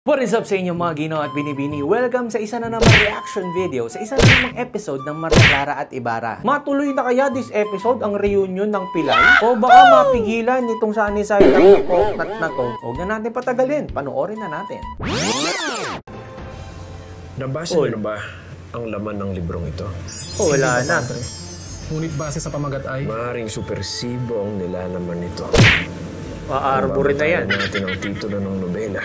What is up sa inyo mga Gino at Binibini? Welcome sa isa na namang reaction video, sa isa na namang episode ng Maria Clara at Ibarra. Matuloy na kaya this episode ang reunion ng Pilay? O baka mapigilan nitong sunny-side ng Poknat na to? Huwag na natin patagalin, panoorin na natin. Nabasa niyo na ba ang laman ng librong ito? Wala na. Ngunit base sa pamagat ay... Maaaring supersibo ang nilalaman nito. Maarbor na yan. Natin ang titulo ng nobela.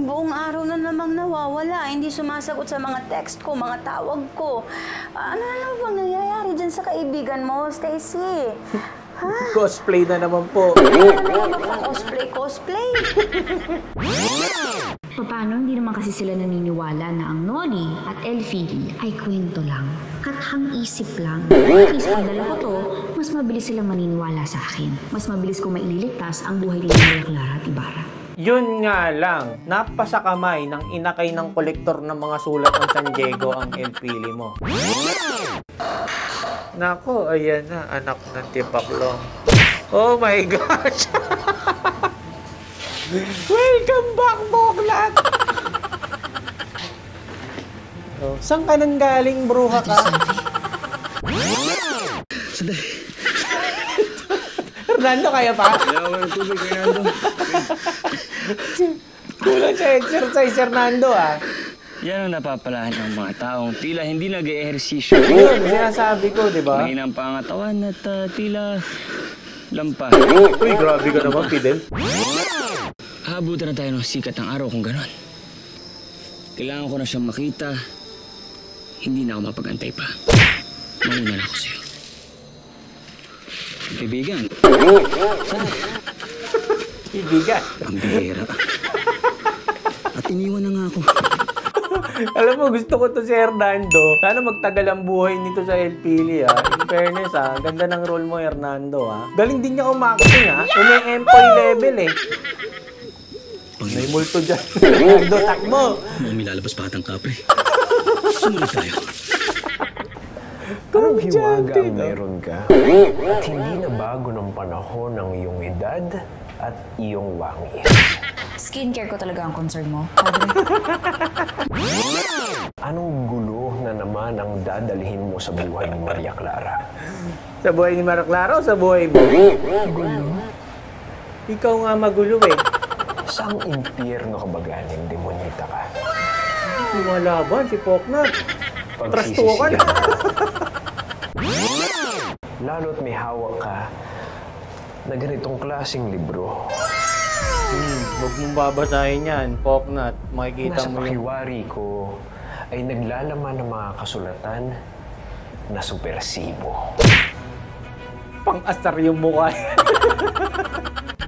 Buong araw na namang nawawala. Hindi sumasagot sa mga text ko, mga tawag ko. Ano na lang bang nangyayari dyan sa kaibigan mo, Stacy? Ha? Cosplay na naman po. Cosplay? Paano hindi naman kasi sila naniniwala na ang Noli at Elfie ay kwento lang, kathang isip lang. At least pag dala ko to, mas mabilis silang maniniwala sa akin. Mas mabilis kong maililigtas ang buhay ni Maria Clara at Ibarra. Yun nga lang, napasakamay ng inakay ng kolektor ng mga sulat ng San Diego ang Elfili mo. Nako, ayan na, anak ng tipaklong. Oh my gosh! Welcome back, Boklat! Oh, saan ka nang galing, bruha ka? Hernando, kaya pa? Kulang sa exercise, Hernando, ah. Yan ang napapalahan ng mga taong tila hindi nag-ehersisyo. Yun, sinasabi ko, di ba? Mahinang pangatawan at tila lampa. Uy, grabe ka naman, Fidel. Haabutan na tayo ng sikat ng araw kung gano'n. Kailangan ko na siyang makita. Hindi na ako mapag-antay pa. Mauna na ako sa'yo. Kaibigan. Ibigan. Ang bihira ka. At iniwan na nga ako. Alam mo, gusto ko to si Hernando. Sana magtagal ang buhay nito sa Elfili, ah. In fairness, ah. Ganda ng role mo, Hernando, ah. Galing din niya umaking, ah. Umi-employ level, eh. May multo dyan. Hernando, takbo! May lalabas pa atang kapre. Sumunod tayo. Anong hiwaga ang meron ka? At hindi na bago ng panahon ng iyong edad at iyong wangis. Skincare ko talaga ang concern mo. Anong gulo na naman ang dadalhin mo sa buhay ni Maria Clara? Sa buhay ni Maria Clara o sa buhay mo? Gulo? Ikaw nga magulo, eh. Saang impyerno ka ba galing, demonyita ka? Lumalaban si Poknat. Trastukan. Lalo't may hawak ka na ganitong klaseng libro. Huwag mong babasahin yan, Poknat. Makikita Nasa mo yung... pakiwari ko ay naglalaman ng mga kasulatan na supersibo. Pang-asar yung mukha.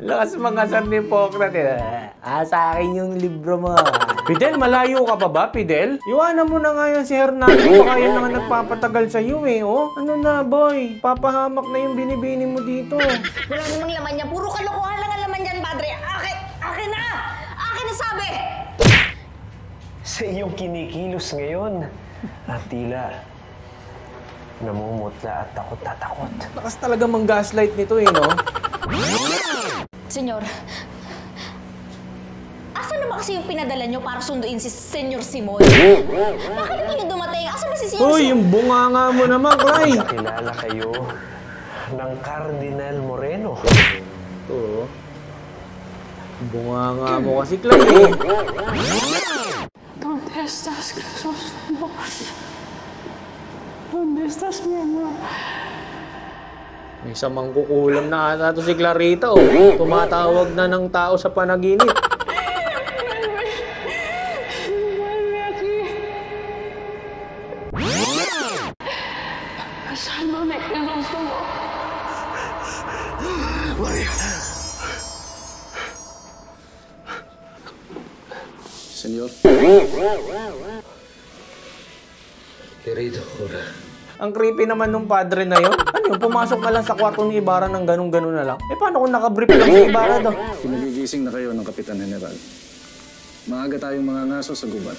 Lakas mang-asar ni Poknat, eh. Sa akin yung libro mo. Fidel, malayo ka pa ba, Fidel? Iwanan mo na nga yan si Hernando. Baka yan na nagpapatagal sa iyo, eh. Oh, ano na, boy? Papahamak na yung binibini mo dito. Wala namang laman niya. Puro kalokohan lang ang laman niyan, padre. Akin na! Akin na sabi! Sa iyong kinikilos ngayon, at tila namumutla at takot na takot. Lakas talaga mang-gaslight nito, eh, no? Senyor, asan na ba kasi yung pinadala niyo para sunduin si Senyor Simon? Bakit kayo dumating? Asan ba si Senyor Simon? Uy, yung bunganga mo naman, Clay! Kilala kayo ng Cardinal Moreno. Oo. Bunganga mo kasi, Clay, eh. ¿Dónde estás, Crisóstomo? ¿Dónde estás, mi amor? May samang kukulam na ata to si Clarita, oh. Tumatawag na ng tao sa panaginip. Vuelve aquí. Sálvame, Crisóstomo. Senyor. Querido, ora. Ang creepy naman nung padre na yun. Ano yun, pumasok na lang sa kwarto ni Ibarra ng ganun-ganun na lang. Eh, paano kung nakabrief lang si Ibarra daw? Pinagigising na kayo ng Kapitan General. Maaga tayong mga ngaso sa gubat.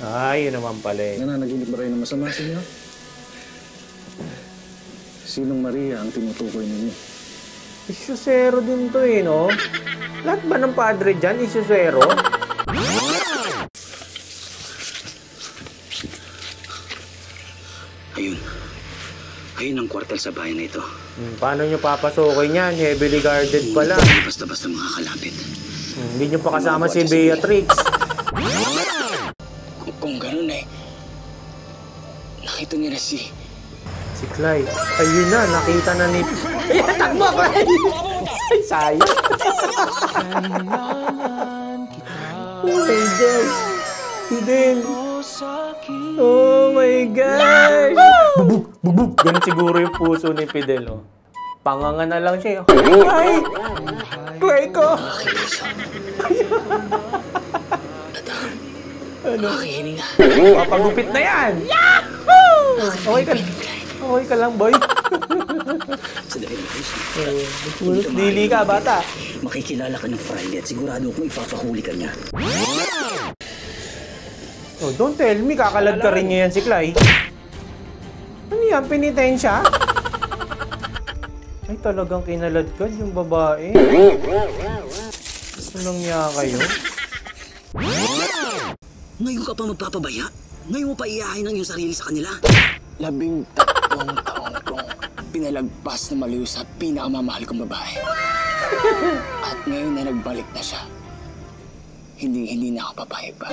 Ay, yun naman pala, eh. Nananaginip ba kayo ng masama sa inyo? Sinong Maria ang tinutukoy ninyo? Isyosero din to, eh, no? Lahat ba ng padre dyan, isuswero? Ayun. Ayun ang kwartel sa bahay na ito. Paano nyo papasokin yan? Heavily guarded pala. Hindi basta-basta makakalapit. Hindi nyo pa kasama si Beatrix. Kung ganun eh, nakita niya na si Clyde. Ayun na, nakita na ni... Ayan, takbo ko! Ay, sayang. Oh my God. Fidel. Oh my God. Bubuk, bubuk. Ganun siguro yung puso ni Fidel. Oh. Panganga na lang siya. Ay! Clay ko! Ano? hininga. Papagupit na yan! Yahoo! Okay ka, okay ka lang, boy. Sa dahil na Dili ka, bata. makikilala ka ng Friday at sigurado akong ipapahuli ka niya. Oh, don't tell me, kakalad ka rin niya yan si Clay. Ano yan, penitensya? Ay, talagang kinaladkad yung babae. Walang niya kayo. Ngayon ka pa magpapabaya? Ngayon mo pa iyahin ang iyong sarili sa kanila? 13 taon kong pinalagpas na maliw sa pinakamamahal kong babae. At ngayon na nagbalik na siya, hindi na ako papayag pa.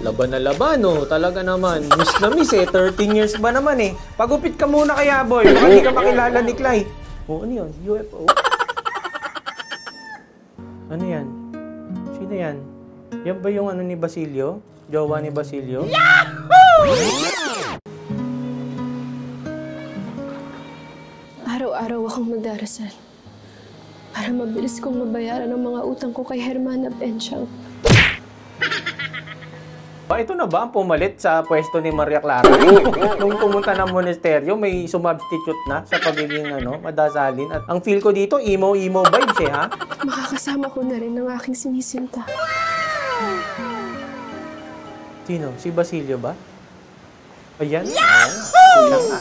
Laban na laban, oh. Talaga naman. Miss na miss, eh. 13 years ba naman, eh. Pagupit ka muna kaya, boy. Baka di ka makilala ni Clay. Oh, ano yun? UFO? Ano yan? Sino yan? Yan ba yung ano ni Basilio? Jowa ni Basilio? Araw-araw akong magdarasal para mabilis kong mabayaran ang mga utang ko kay Hermana Benchang. Ito na ba ang pumalit sa pwesto ni Maria Clara? Nung pumunta ng monasteryo, may sumubstitute na sa pagiging madasalin. At ang feel ko dito, emo-emo vibes eh, ha? Makakasama ko na rin ang aking sinisinta. Sino? Si Basilio ba? Ayan. Kulang nga.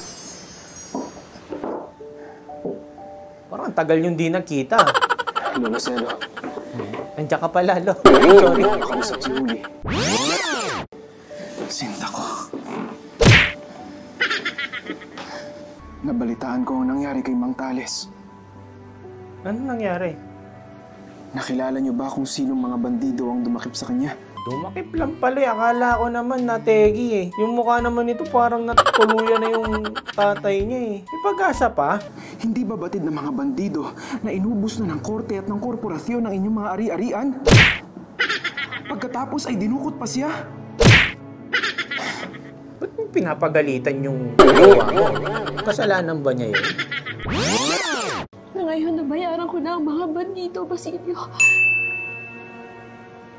Parang ang tagal yung di nakita. Lolo Celo, Andiyan ka pala, lo. Sorry. nakausap si Uli. Sinta ko. Nabalitaan ko ang nangyari kay Mang Tales. Ano nangyari? Nakilala niyo ba kung sinong mga bandido ang dumakip sa kanya? Dumakip lang pala eh. Akala ko naman nategi eh. Yung mukha naman nito parang natuluyan na yung tatay niya eh. May pag-asa pa. Hindi ba batid ng mga bandido na inubos na ng korte at ng korporasyon ng inyong mga ari-arian? Pagkatapos ay dinukot pa siya? Ba't mo pinapagalitan yung gawa mo? Kasalanan ba niya yun? Na ngayon nabayaran ko na ang mga bandido, Basilio.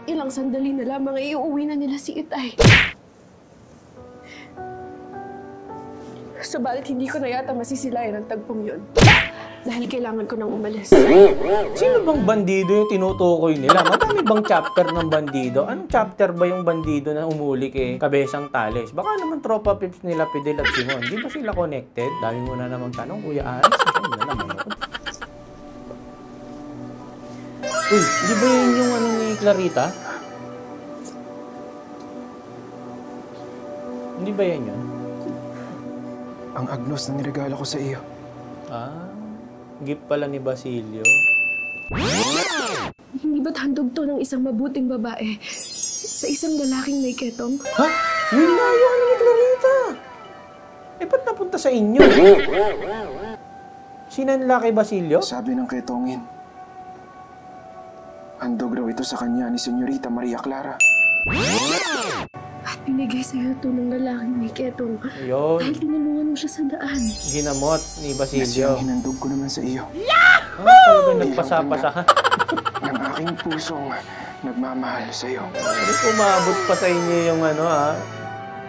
Ilang sandali na lamang ay iuwi na nila si Itay. Subalit hindi ko na yata masisilayan ang tagpong yun. Dahil kailangan ko nang umalis. Sino bang bandido yung tinutukoy nila? Madami bang chapter ng bandido? Anong chapter ba yung bandido na umuli kay Kabesang Tales? Baka naman tropa pips nila Fidel at Simon. Di ba sila connected? Dami mo na namang tanong, Kuya Aris. Ano na naman yun? Uy, di ba yun yung ano ni Clarita? Hindi ba yan yun? Ang agnos na niregalo ko sa iyo. Ah, gift pala ni Basilio. Hindi ba't handog to ng isang mabuting babae sa isang lalaking may ketong? Ha? Yun na yung ano ni Clarita. Eh, ba't napunta sa inyo? Sinanla kay Basilio? Sabi ng ketongin, handog raw ito sa kanya ni Senyorita Maria Clara. At binigay sa'yo ito ng lalaking may ketong Ayun, dahil tinulungan mo siya sa daan. ginamot ni Yes, Basilio. yung hinandog ko naman sa iyo. Ah, talagang nagpasa-pasa ka. Ng aking pusong nagmamahal sa iyo. Hindi umabot pa sa inyo yung ano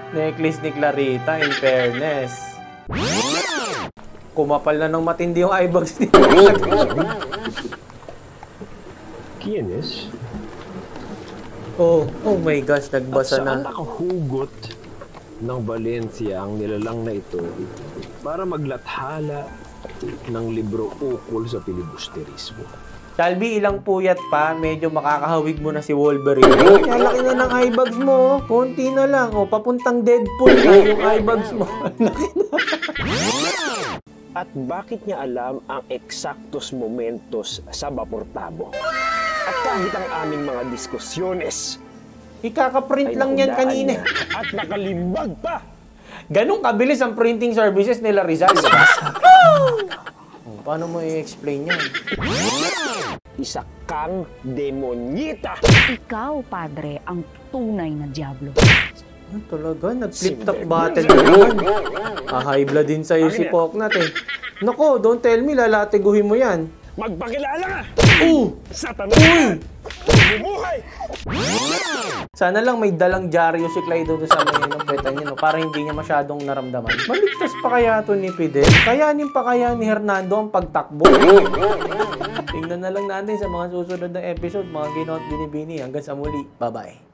necklace ni Clarita, in fairness. Kumapal na ng matindi yung eyebags ni Kienes, Oh my gosh, nagbasa saan na. nakahugot ng Valencia ang nilalang na ito para maglathala ng libro ukol sa filibusterismo. Shalby, ilang puyat pa, medyo makakahawig mo na si Wolverine. Kaya laki na ng eye bags mo. Konti na lang. O, papuntang Deadpool na yung eye bags mo. Laki na. At bakit niya alam ang eksaktos momentos sa Baportabo? At kahit ang aming mga diskusyones Ikaka-print lang yan kanina. at nakalimbag pa. Ganong kabilis ang printing services nila Rizal. Paano mo i-explain yan? Isa kang demonyita. Ikaw, padre, ang tunay na diablo. Talaga, nag-flip-top battle na naman. High blood din sa'yo si Poknat eh. Nako, don't tell me, lalatiguhin mo yan. Magpakilala ka! Satanas! Uy! Bumuhay! Sana lang may dalang dyaryo si Clyde doon sa may pweta niya, no? Para hindi niya masyadong naramdaman. Maligtas pa kaya to ni Fidel? Kayanin pa kaya ni Hernando ang pagtakbo? Tingnan na lang natin sa mga susunod na episode, mga Gino at Binibini. Hanggang sa muli, bye-bye.